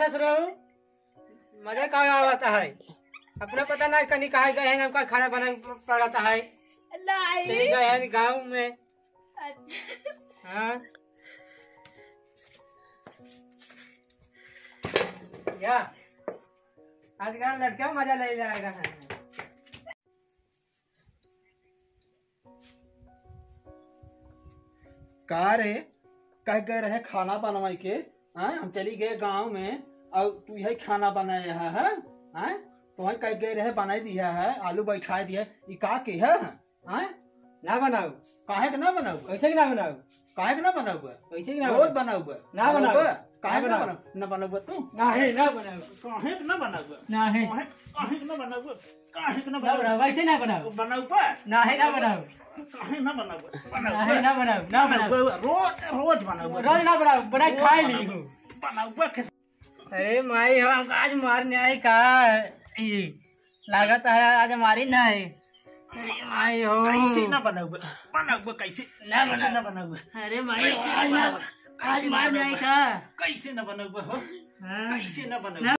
बस रहो मजा का आता है अपना पता नहीं कहीं कहा गए हैं हमका खाना बना पड़ता है चले गए हैं गाँव में। अच्छा हाँ क्या आजकल लड़कियां मजा ले जाएगा है। का रे कह गए रहे खाना बनवाई के हम चली गए गांव में और तू यही खाना बनाया है तो कह गए रहे बनाई दिया है आलू बैठा दिया ये का के है ना बनाओ काहे के ना बनाऊ वैसे ना बनाओ काहे के ना बनाऊ वैसे ना रोज बनाऊ ना बनाओ काहे के ना बनाऊ तू ना है ना बनाओ काहे के ना बनाऊ ना है काहे के ना बनाऊ काहे के ना बनाओ वैसे ना बनाओ बनाऊ ना है ना बनाओ काहे ना बनाऊ ना है ना बनाओ ना बनाओ रोज बनाऊ रोज ना बनाओ बना खाए ली हूँ बनाऊ। अरे माई हम आज मारने आए का लागत है आज हमारी नहीं। अरे माई हो कैसे ना बनाऊ कैसे ना बनाऊ अरे माई आज मारने आए का कैसे ना बनाऊ हो कैसे ना बनाऊ।